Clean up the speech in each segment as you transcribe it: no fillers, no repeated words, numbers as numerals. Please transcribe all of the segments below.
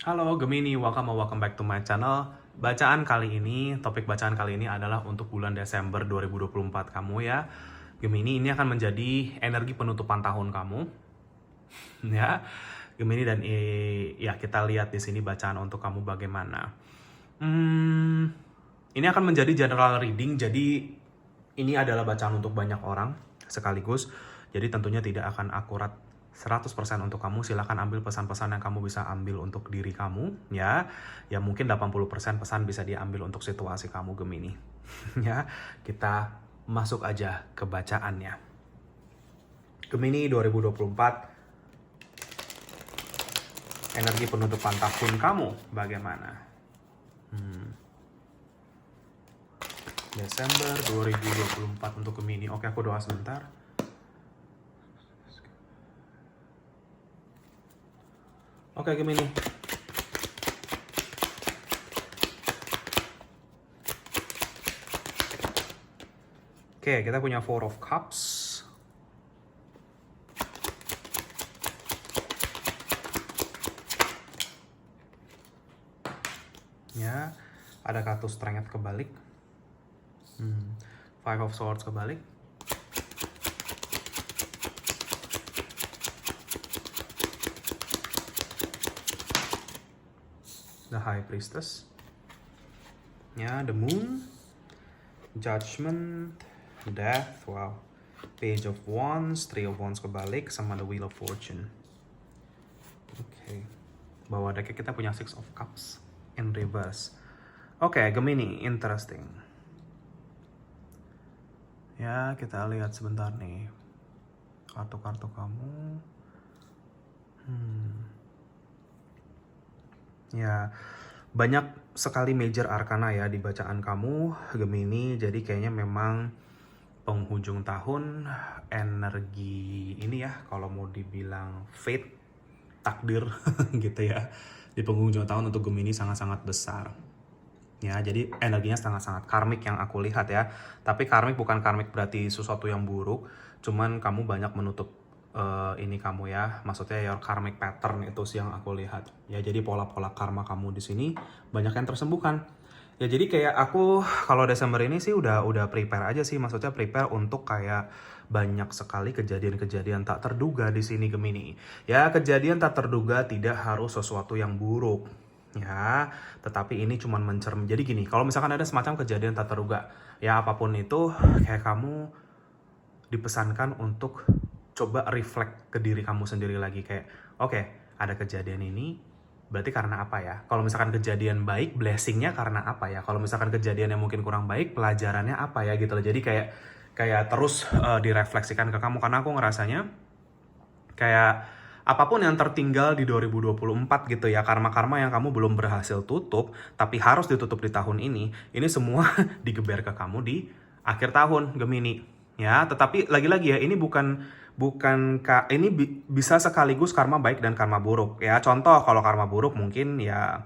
Halo Gemini, welcome back to my channel. Topik bacaan kali ini adalah untuk bulan Desember 2024 kamu ya. Gemini, ini akan menjadi energi penutupan tahun kamu. Ya, Gemini ya kita lihat di sini bacaan untuk kamu bagaimana. Ini akan menjadi general reading, jadi ini adalah bacaan untuk banyak orang sekaligus. Jadi tentunya tidak akan akurat 100% untuk kamu. Silahkan ambil pesan-pesan yang kamu bisa ambil untuk diri kamu ya. Ya mungkin 80% pesan bisa diambil untuk situasi kamu Gemini. Ya, kita masuk aja ke bacaannya. Gemini 2024, energi penutupan tahun kamu bagaimana? Desember 2024 untuk Gemini. Oke, aku doa sebentar. Oke, Gemini. Oke, kita punya Four of Cups. Ya, ada kartu Strength kebalik. Five of Swords kebalik. The High Priestess. Ya, the Moon. Judgment. Death. Wow. Page of Wands. Three of Wands kebalik. Sama the Wheel of Fortune. Oke. Bawah decknya kita punya Six of Cups. In reverse. Oke, Gemini. Interesting. Ya, kita lihat sebentar nih. Kartu-kartu kamu. Ya, banyak sekali major arcana ya di bacaan kamu, Gemini. Jadi kayaknya memang penghujung tahun, energi ini ya, kalau mau dibilang fate, takdir gitu ya. Di penghujung tahun untuk Gemini sangat-sangat besar. Ya, jadi energinya sangat-sangat karmik yang aku lihat ya. Tapi karmik bukan karmik berarti sesuatu yang buruk. Cuman kamu banyak menutup ini kamu ya. Maksudnya your karmic pattern itu sih yang aku lihat. Ya, jadi pola-pola karma kamu di sini banyak yang tersembuhkan. Ya, jadi kayak aku kalau Desember ini sih udah prepare aja sih. Maksudnya prepare untuk kayak banyak sekali kejadian-kejadian tak terduga di sini Gemini. Ya, kejadian tak terduga tidak harus sesuatu yang buruk. Ya, tetapi ini cuman jadi gini, kalau misalkan ada semacam kejadian tak terduga, ya apapun itu, kayak kamu dipesankan untuk coba reflect ke diri kamu sendiri lagi, kayak oke, ada kejadian ini, berarti karena apa ya? Kalau misalkan kejadian baik, blessingnya karena apa ya? Kalau misalkan kejadian yang mungkin kurang baik, pelajarannya apa ya gitu loh. Jadi kayak terus direfleksikan ke kamu, karena aku ngerasanya kayak apapun yang tertinggal di 2024 gitu ya, karma-karma yang kamu belum berhasil tutup, tapi harus ditutup di tahun ini semua digeber ke kamu di akhir tahun, Gemini. Ya, tetapi lagi-lagi ya, ini bisa sekaligus karma baik dan karma buruk. Ya, contoh kalau karma buruk mungkin ya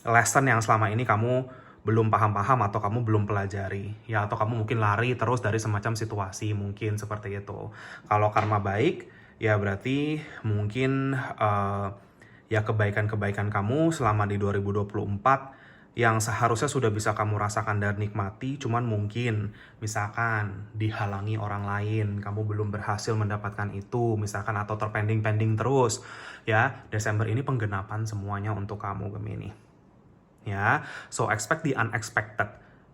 lesson yang selama ini kamu belum paham-paham atau kamu belum pelajari ya, atau kamu mungkin lari terus dari semacam situasi, mungkin seperti itu. Kalau karma baik ya berarti mungkin ya kebaikan-kebaikan kamu selama di 2024 yang seharusnya sudah bisa kamu rasakan dan nikmati, cuman mungkin misalkan dihalangi orang lain, kamu belum berhasil mendapatkan itu misalkan, atau terpending-pending terus ya. Desember ini penggenapan semuanya untuk kamu Gemini. Ya, so expect the unexpected.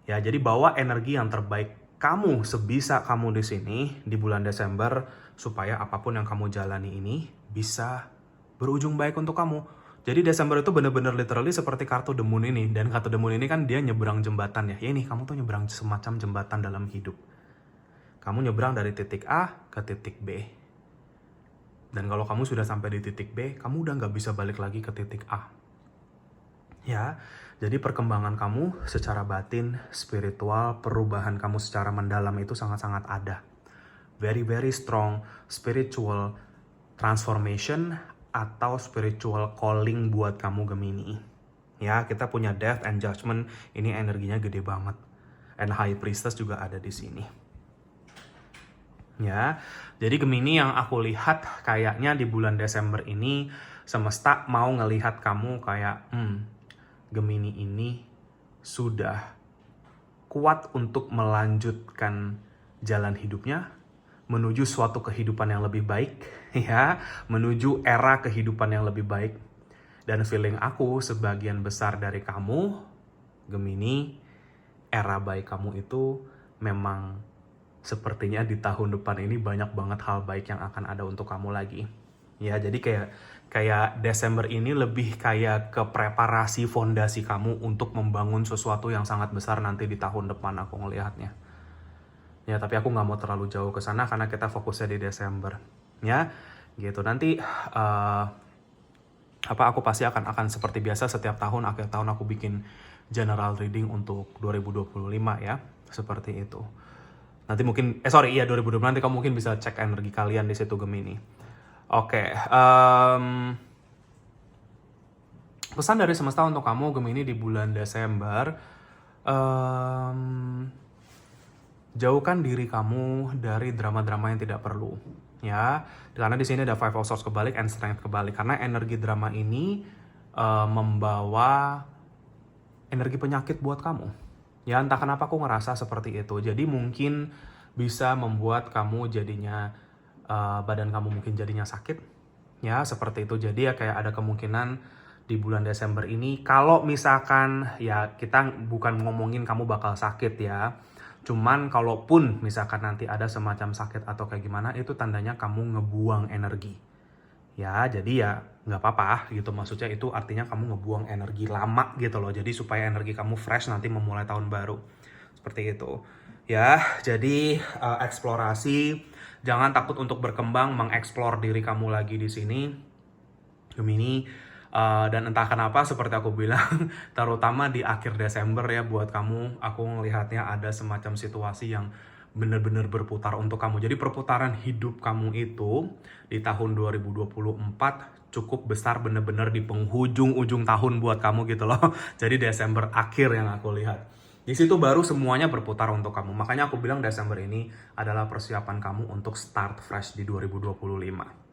Ya, jadi bawa energi yang terbaik kamu sebisa kamu di sini di bulan Desember, supaya apapun yang kamu jalani ini bisa berujung baik untuk kamu. Jadi Desember itu bener-bener literally seperti kartu The Moon ini. Dan kartu The Moon ini kan dia nyebrang jembatan ya. Ya ini, kamu tuh nyebrang semacam jembatan dalam hidup. Kamu nyebrang dari titik A ke titik B. Dan kalau kamu sudah sampai di titik B, kamu udah nggak bisa balik lagi ke titik A. Ya, jadi perkembangan kamu secara batin, spiritual, perubahan kamu secara mendalam itu sangat-sangat ada. Very, very strong spiritual transformation atau spiritual calling buat kamu Gemini. Ya, kita punya Death and Judgment, ini energinya gede banget. And High Priestess juga ada di sini. Ya, jadi Gemini yang aku lihat kayaknya di bulan Desember ini semesta mau ngelihat kamu kayak, Gemini ini sudah kuat untuk melanjutkan jalan hidupnya menuju suatu kehidupan yang lebih baik, ya, menuju era kehidupan yang lebih baik. Dan feeling aku sebagian besar dari kamu, Gemini, era baik kamu itu memang sepertinya di tahun depan ini banyak banget hal baik yang akan ada untuk kamu lagi. Ya, jadi kayak Desember ini lebih kayak ke preparasi fondasi kamu untuk membangun sesuatu yang sangat besar nanti di tahun depan aku ngelihatnya. Ya, tapi aku nggak mau terlalu jauh ke sana karena kita fokusnya di Desember. Ya, gitu. Nanti aku pasti akan seperti biasa setiap tahun akhir tahun aku bikin general reading untuk 2025 ya, seperti itu. Nanti mungkin 2020 nanti kamu mungkin bisa cek energi kalian di situ Gemini. Oke, pesan dari semesta untuk kamu Gemini di bulan Desember, jauhkan diri kamu dari drama-drama yang tidak perlu, ya. Karena di sini ada Five of Swords kebalik and Strength kebalik. Karena energi drama ini membawa energi penyakit buat kamu. Ya, entah kenapa aku ngerasa seperti itu. Jadi mungkin bisa membuat kamu jadinya badan kamu mungkin jadinya sakit. Ya, seperti itu. Jadi ya kayak ada kemungkinan di bulan Desember ini kalau misalkan ya kita bukan ngomongin kamu bakal sakit ya. Cuman kalaupun misalkan nanti ada semacam sakit atau kayak gimana, itu tandanya kamu ngebuang energi. Ya, jadi ya nggak apa-apa gitu. Maksudnya itu artinya kamu ngebuang energi lama gitu loh. Jadi supaya energi kamu fresh nanti memulai tahun baru. Seperti itu. Ya, jadi eksplorasi. Jangan takut untuk berkembang, mengeksplor diri kamu lagi di sini. Gemini. Dan entah kenapa seperti aku bilang, terutama di akhir Desember ya buat kamu, aku ngelihatnya ada semacam situasi yang benar-benar berputar untuk kamu. Jadi perputaran hidup kamu itu di tahun 2024 cukup besar benar-benar di penghujung-ujung tahun buat kamu gitu loh. Jadi Desember akhir yang aku lihat. Di situ baru semuanya berputar untuk kamu. Makanya aku bilang Desember ini adalah persiapan kamu untuk start fresh di 2025.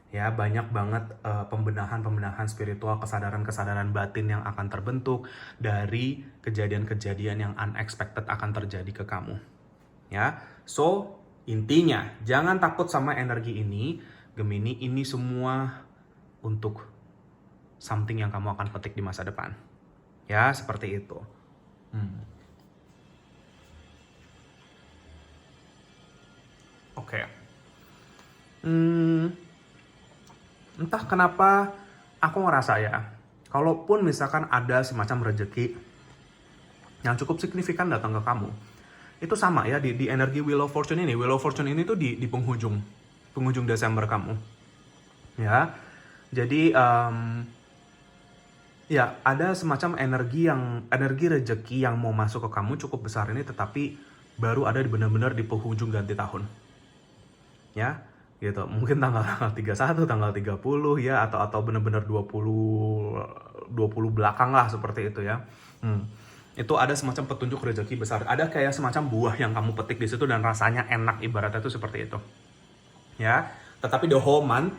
Ya, banyak banget pembenahan spiritual, kesadaran-kesadaran batin yang akan terbentuk dari kejadian-kejadian yang unexpected akan terjadi ke kamu. Ya, so intinya jangan takut sama energi ini, Gemini. Ini semua untuk something yang kamu akan petik di masa depan. Ya, seperti itu. Oke. Entah kenapa aku ngerasa ya, kalaupun misalkan ada semacam rezeki yang cukup signifikan datang ke kamu, itu sama ya di energi Wheel of Fortune ini. Wheel of Fortune ini tuh di penghujung Desember kamu. Ya, jadi ya ada semacam energi rezeki yang mau masuk ke kamu cukup besar ini, tetapi baru ada benar-benar di penghujung ganti tahun. Ya, gitu. Mungkin tanggal 31, tanggal 30 ya, atau benar-benar 20 belakang lah seperti itu ya. Itu ada semacam petunjuk rezeki besar. Ada kayak semacam buah yang kamu petik di situ dan rasanya enak, ibaratnya itu seperti itu. Ya, tetapi the whole month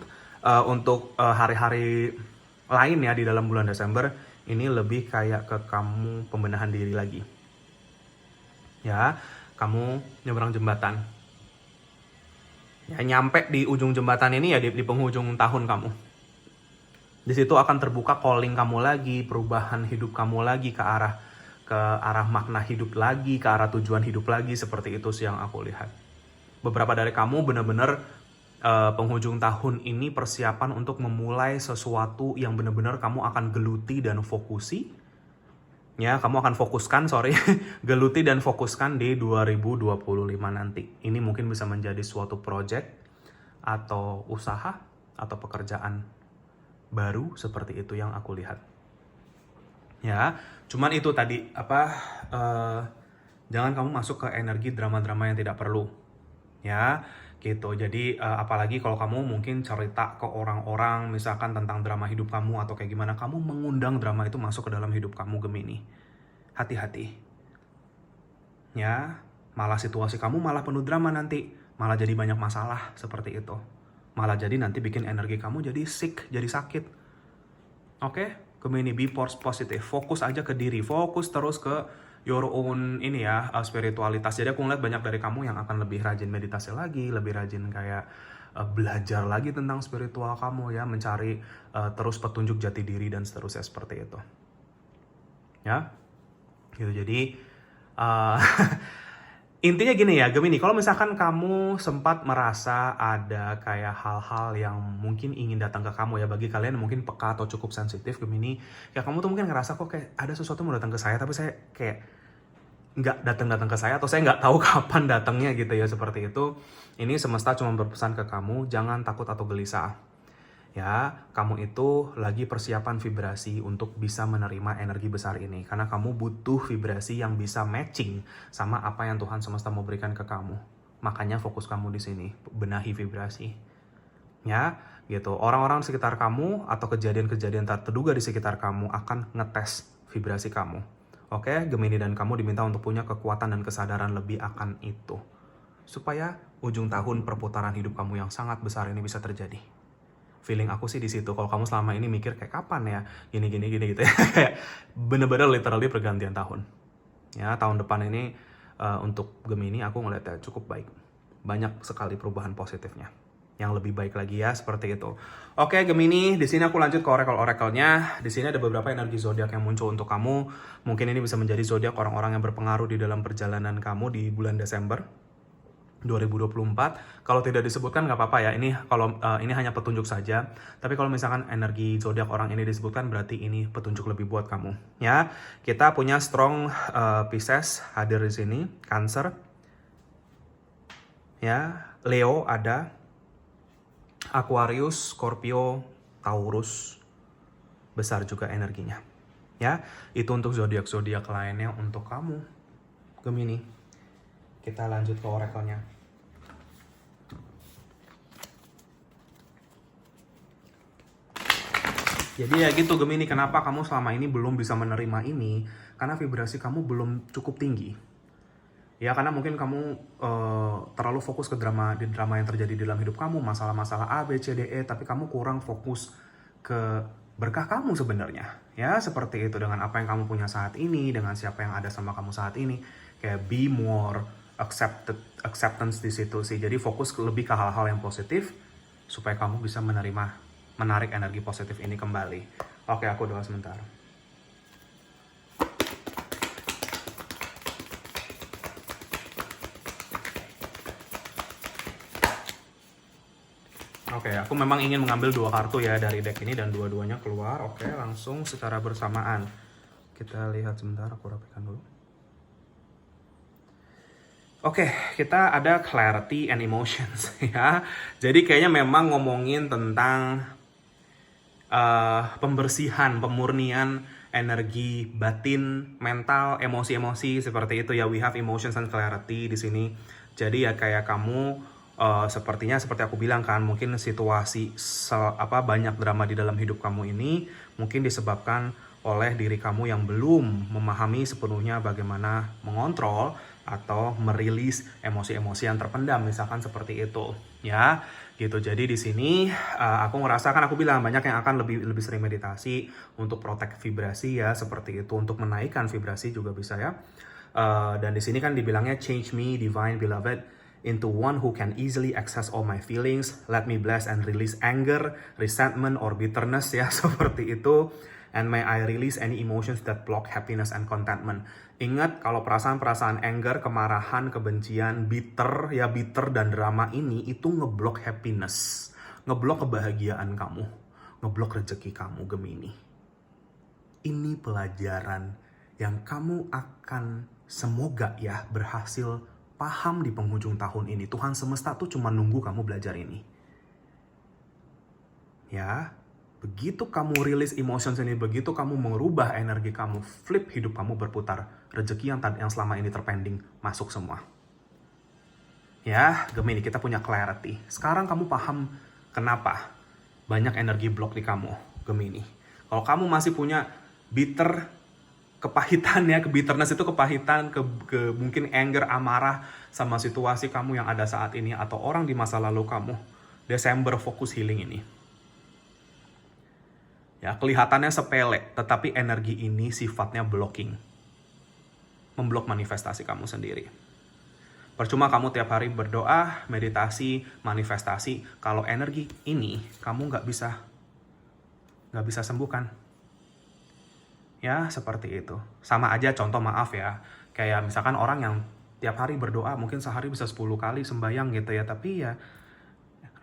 untuk hari-hari lain ya di dalam bulan Desember ini lebih kayak ke kamu pembenahan diri lagi. Ya, kamu nyeberang jembatan. Ya, nyampe di ujung jembatan ini ya di penghujung tahun kamu. Di situ akan terbuka calling kamu lagi, perubahan hidup kamu lagi ke arah makna hidup lagi, ke arah tujuan hidup lagi, seperti itu sih yang aku lihat. Beberapa dari kamu benar-benar penghujung tahun ini persiapan untuk memulai sesuatu yang benar-benar kamu akan geluti dan fokusi. Ya, kamu akan fokuskan, geluti dan fokuskan di 2025 nanti. Ini mungkin bisa menjadi suatu project atau usaha atau pekerjaan baru, seperti itu yang aku lihat. Ya, cuman itu tadi jangan kamu masuk ke energi drama-drama yang tidak perlu. Ya, gitu. Jadi apalagi kalau kamu mungkin cerita ke orang-orang misalkan tentang drama hidup kamu atau kayak gimana, kamu mengundang drama itu masuk ke dalam hidup kamu, Gemini. Hati-hati. Ya, malah situasi kamu malah penuh drama nanti. malah jadi banyak masalah seperti itu. Malah jadi nanti bikin energi kamu jadi sick, jadi sakit. Oke, Gemini, be positive, fokus aja ke diri, fokus terus ke your own ini ya, spiritualitas. Jadi aku ngeliat banyak dari kamu yang akan lebih rajin meditasi lagi, lebih rajin kayak belajar lagi tentang spiritual kamu ya, mencari terus petunjuk jati diri dan seterusnya seperti itu. Ya, gitu. Jadi intinya gini ya Gemini, kalau misalkan kamu sempat merasa ada kayak hal-hal yang mungkin ingin datang ke kamu ya, bagi kalian yang mungkin peka atau cukup sensitif Gemini, ya kamu tuh mungkin ngerasa kok kayak ada sesuatu yang mau datang ke saya, tapi saya kayak nggak datang ke saya, atau saya nggak tahu kapan datangnya gitu ya, seperti itu. Ini semesta cuma berpesan ke kamu, jangan takut atau gelisah. Ya, kamu itu lagi persiapan vibrasi untuk bisa menerima energi besar ini. Karena kamu butuh vibrasi yang bisa matching sama apa yang Tuhan semesta mau berikan ke kamu. Makanya fokus kamu di sini, benahi vibrasi. Ya, gitu. Orang-orang di sekitar kamu atau kejadian-kejadian tak terduga di sekitar kamu akan ngetes vibrasi kamu. Oke, Gemini dan kamu diminta untuk punya kekuatan dan kesadaran lebih akan itu. Supaya ujung tahun perputaran hidup kamu yang sangat besar ini bisa terjadi. Feeling aku sih di situ. Kalau kamu selama ini mikir kayak kapan ya gini gitu ya, kayak bener-bener literally pergantian tahun. Ya, tahun depan ini untuk Gemini aku ngeliatnya cukup baik. Banyak sekali perubahan positifnya. Yang lebih baik lagi ya, seperti itu. Oke Gemini, di sini aku lanjut ke oracle-oracle-nya. Di sini ada beberapa energi zodiak yang muncul untuk kamu. Mungkin ini bisa menjadi zodiak orang-orang yang berpengaruh di dalam perjalanan kamu di bulan Desember 2024. Kalau tidak disebutkan nggak apa-apa ya. Ini kalau ini hanya petunjuk saja. Tapi kalau misalkan energi zodiak orang ini disebutkan, berarti ini petunjuk lebih buat kamu. Ya, kita punya strong Pisces hadir di sini, Cancer. Ya, Leo ada, Aquarius, Scorpio, Taurus. Besar juga energinya. Ya, itu untuk zodiak-zodiak lainnya untuk kamu, Gemini. Kita lanjut ke oracle-nya. Jadi ya gitu Gemini, kenapa kamu selama ini belum bisa menerima ini? Karena vibrasi kamu belum cukup tinggi. Ya karena mungkin kamu terlalu fokus ke drama yang terjadi di dalam hidup kamu, masalah-masalah A, B, C, D, E, tapi kamu kurang fokus ke berkah kamu sebenarnya. Ya seperti itu, dengan apa yang kamu punya saat ini, dengan siapa yang ada sama kamu saat ini. Kayak be more acceptance di situ sih. Jadi fokus lebih ke hal-hal yang positif supaya kamu bisa menarik energi positif ini kembali. Oke, aku doa sebentar. Oke, aku memang ingin mengambil 2 kartu ya dari deck ini dan dua-duanya keluar. Oke, langsung secara bersamaan. Kita lihat sebentar, aku rapikan dulu. Oke, kita ada clarity and emotions ya. Jadi kayaknya memang ngomongin tentang pembersihan, pemurnian energi batin, mental, emosi-emosi seperti itu ya. We have emotions and clarity di sini. Jadi ya kayak kamu sepertinya seperti aku bilang kan, mungkin situasi banyak drama di dalam hidup kamu ini mungkin disebabkan oleh diri kamu yang belum memahami sepenuhnya bagaimana mengontrol atau merilis emosi-emosi yang terpendam, misalkan seperti itu ya gitu. Jadi di sini aku ngerasa kan aku bilang banyak yang akan lebih sering meditasi untuk protect vibrasi ya, seperti itu, untuk menaikkan vibrasi juga bisa ya. Dan di sini kan dibilangnya change me divine beloved into one who can easily access all my feelings, let me bless and release anger, resentment or bitterness ya seperti itu. And may I release any emotions that block happiness and contentment. Ingat kalau perasaan-perasaan anger, kemarahan, kebencian, bitter dan drama ini itu ngeblok happiness, ngeblok kebahagiaan kamu, ngeblok rezeki kamu Gemini. Ini pelajaran yang kamu akan semoga ya berhasil paham di penghujung tahun ini. Tuhan semesta tuh cuma nunggu kamu belajar ini. Ya. Begitu kamu rilis emotions ini, begitu kamu merubah energi kamu, flip hidup kamu berputar, rezeki yang selama ini terpending masuk semua. Ya, Gemini, kita punya clarity. Sekarang kamu paham kenapa banyak energi block di kamu, Gemini. Kalau kamu masih punya bitter kepahitan ya, ke bitterness itu kepahitan, ke mungkin anger, amarah sama situasi kamu yang ada saat ini atau orang di masa lalu kamu. Desember fokus healing ini. Ya, kelihatannya sepele, tetapi energi ini sifatnya blocking. Memblok manifestasi kamu sendiri. Percuma kamu tiap hari berdoa, meditasi, manifestasi, kalau energi ini kamu nggak bisa sembuhkan. Ya, seperti itu. Sama aja contoh, maaf ya. Kayak misalkan orang yang tiap hari berdoa, mungkin sehari bisa 10 kali sembahyang gitu ya. Tapi ya,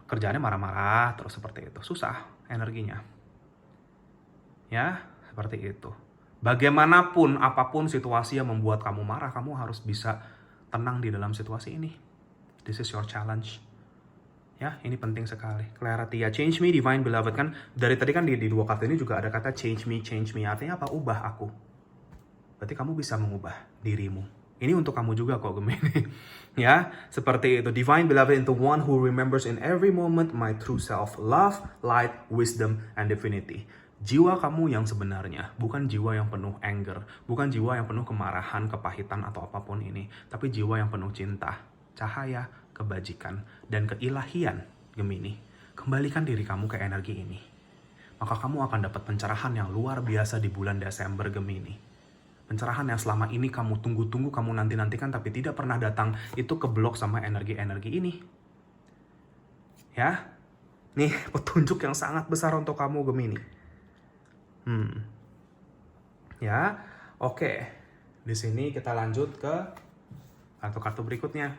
kerjaannya marah-marah, terus seperti itu. Susah energinya. Ya, seperti itu. Bagaimanapun, apapun situasi yang membuat kamu marah, kamu harus bisa tenang di dalam situasi ini. This is your challenge. Ya, ini penting sekali. Clarity ya, change me, divine beloved, kan dari tadi kan di dua kartu ini juga ada kata change me. Artinya apa? Ubah aku. Berarti kamu bisa mengubah dirimu. Ini untuk kamu juga kok, Gemini. Ya, seperti itu. Divine beloved, into one who remembers in every moment my true self, love, light, wisdom, and divinity. Jiwa kamu yang sebenarnya, bukan jiwa yang penuh anger, bukan jiwa yang penuh kemarahan, kepahitan, atau apapun ini, tapi jiwa yang penuh cinta, cahaya, kebajikan, dan keilahian, Gemini. Kembalikan diri kamu ke energi ini. Maka kamu akan dapat pencerahan yang luar biasa di bulan Desember, Gemini. Pencerahan yang selama ini kamu tunggu-tunggu, kamu nanti-nantikan, tapi tidak pernah datang, itu keblok sama energi-energi ini. Ya, nih petunjuk yang sangat besar untuk kamu, Gemini. Ya, oke. Di sini kita lanjut ke kartu-kartu berikutnya.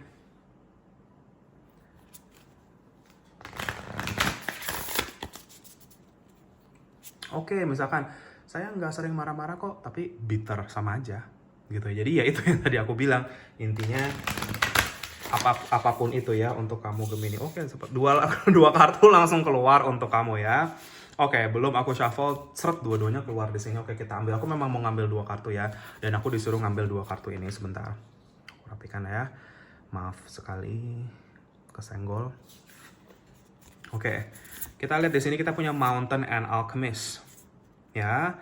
Oke, misalkan saya nggak sering marah-marah kok, tapi bitter sama aja, gitu. Jadi ya itu yang tadi aku bilang, intinya apapun itu ya untuk kamu, Gemini. Oke, dua kartu langsung keluar untuk kamu ya. Oke, belum aku shuffle, seret dua-duanya keluar di sini. Oke, kita ambil. Aku memang mau ngambil 2 kartu ya, dan aku disuruh ngambil 2 kartu ini sebentar. Aku rapikan ya. Maaf sekali kesenggol. Oke, kita lihat di sini kita punya Mountain and Alchemist. Ya,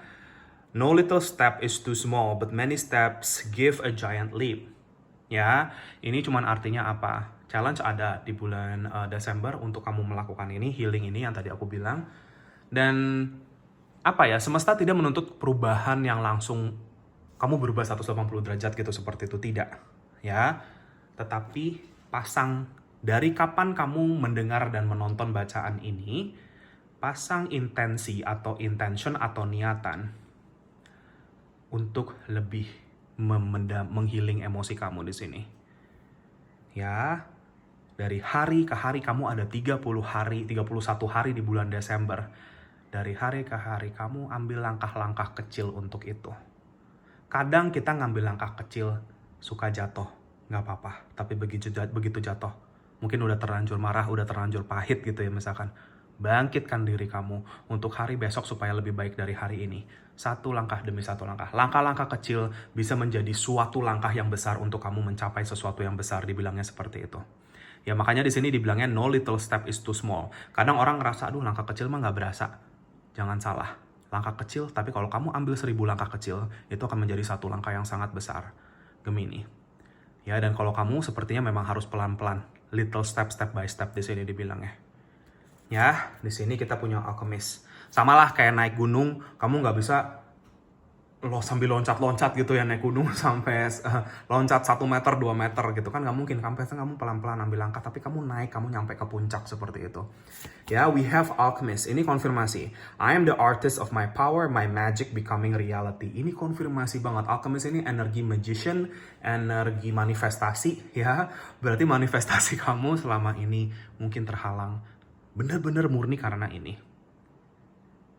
no little step is too small, but many steps give a giant leap. Ya, ini cuman artinya apa? Challenge ada di bulan Desember untuk kamu melakukan ini, healing ini yang tadi aku bilang. Dan apa ya, semesta tidak menuntut perubahan yang langsung kamu berubah 180 derajat gitu, seperti itu, tidak. Ya, tetapi pasang dari kapan kamu mendengar dan menonton bacaan ini, pasang intensi atau intention atau niatan untuk lebih menghealing emosi kamu di sini. Ya, dari hari ke hari kamu ada 31 hari di bulan Desember. Dari hari ke hari kamu ambil langkah-langkah kecil untuk itu. Kadang kita ngambil langkah kecil suka jatuh, nggak apa-apa. Tapi begitu jatuh, mungkin udah terlanjur marah, udah terlanjur pahit gitu ya misalkan. Bangkitkan diri kamu untuk hari besok supaya lebih baik dari hari ini. Satu langkah demi satu langkah. Langkah-langkah kecil bisa menjadi suatu langkah yang besar untuk kamu mencapai sesuatu yang besar, dibilangnya seperti itu. Ya makanya di sini dibilangnya no little step is too small. Kadang orang ngerasa, aduh langkah kecil mah nggak berasa. Jangan salah. Langkah kecil, tapi kalau kamu ambil 1000 langkah kecil, itu akan menjadi satu langkah yang sangat besar, Gemini. Ya, dan kalau kamu sepertinya memang harus pelan-pelan. Little step by step di sini dibilangnya. Ya, di sini kita punya Alchemist. Samalah kayak naik gunung, kamu nggak bisa sambil loncat-loncat gitu ya naik gunung sampai loncat 1 meter, 2 meter gitu kan, nggak mungkin. Kamu pelan-pelan ambil langkah, tapi kamu naik, kamu nyampe ke puncak seperti itu. Ya, we have Alchemist. Ini konfirmasi. I am the artist of my power, my magic becoming reality. Ini konfirmasi banget. Alchemist ini energi magician, energi manifestasi ya. Berarti manifestasi kamu selama ini mungkin terhalang. Bener-bener murni karena ini.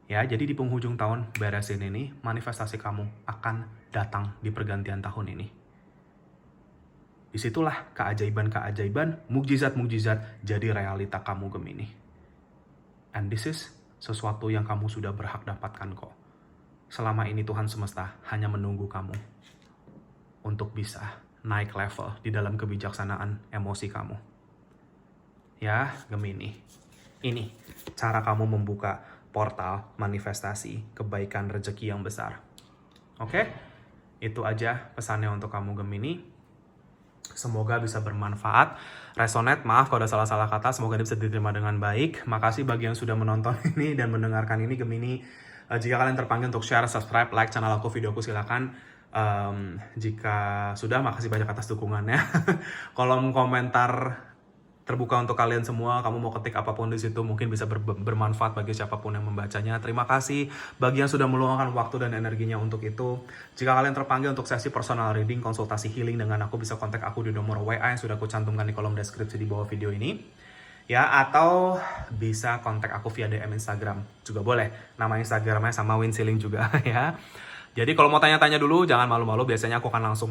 Ya, jadi di penghujung tahun beresin ini, manifestasi kamu akan datang di pergantian tahun ini. Disitulah keajaiban-keajaiban, mukjizat-mukjizat jadi realita kamu, Gemini. And this is sesuatu yang kamu sudah berhak dapatkan kok. Selama ini Tuhan semesta hanya menunggu kamu untuk bisa naik level di dalam kebijaksanaan emosi kamu. Ya, Gemini. Ini cara kamu membuka portal manifestasi kebaikan rezeki yang besar. Oke? Itu aja pesannya untuk kamu Gemini. Semoga bisa bermanfaat, resonate, maaf kalau ada salah-salah kata, semoga bisa diterima dengan baik. Makasih bagi yang sudah menonton ini dan mendengarkan ini Gemini. Jika kalian terpanggil untuk share, subscribe, like channel aku, videoku, silakan. Jika sudah, makasih banyak atas dukungannya. Kolom komentar terbuka untuk kalian semua, kamu mau ketik apapun di situ mungkin bisa bermanfaat bagi siapapun yang membacanya. Terima kasih bagi yang sudah meluangkan waktu dan energinya untuk itu. Jika kalian terpanggil untuk sesi personal reading, konsultasi healing dengan aku, bisa kontak aku di nomor WA yang sudah aku cantumkan di kolom deskripsi di bawah video ini. Ya, atau bisa kontak aku via DM Instagram juga boleh. Nama Instagramnya sama Winsiling juga ya. Jadi kalau mau tanya-tanya dulu jangan malu-malu, biasanya aku akan langsung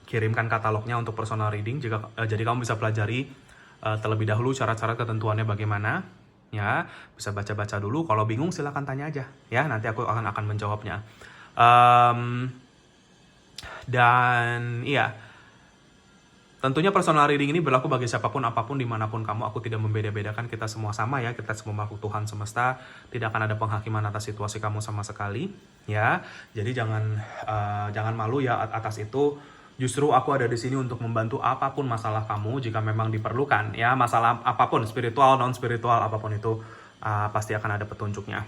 kirimkan katalognya untuk personal reading. Jadi kamu bisa pelajari terlebih dahulu syarat-syarat ketentuannya bagaimana, ya bisa baca-baca dulu. Kalau bingung silahkan tanya aja, ya nanti aku akan menjawabnya. Dan iya, tentunya personal reading ini berlaku bagi siapapun, apapun, dimanapun kamu. Aku tidak membeda-bedakan, kita semua sama ya, kita semua makhluk Tuhan semesta. Tidak akan ada penghakiman atas situasi kamu sama sekali, ya. Jadi jangan malu ya atas itu. Justru aku ada di sini untuk membantu apapun masalah kamu jika memang diperlukan, ya. Masalah apapun, spiritual, non spiritual, apapun itu pasti akan ada petunjuknya.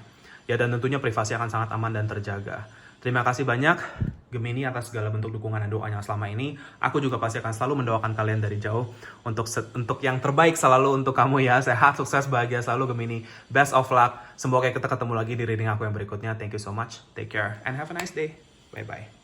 Ya, dan tentunya privasi akan sangat aman dan terjaga. Terima kasih banyak Gemini atas segala bentuk dukungan dan doanya selama ini. Aku juga pasti akan selalu mendoakan kalian dari jauh untuk yang terbaik selalu untuk kamu ya. Sehat, sukses, bahagia selalu Gemini. Best of luck. Semoga kita ketemu lagi di reading aku yang berikutnya. Thank you so much. Take care and have a nice day. Bye bye.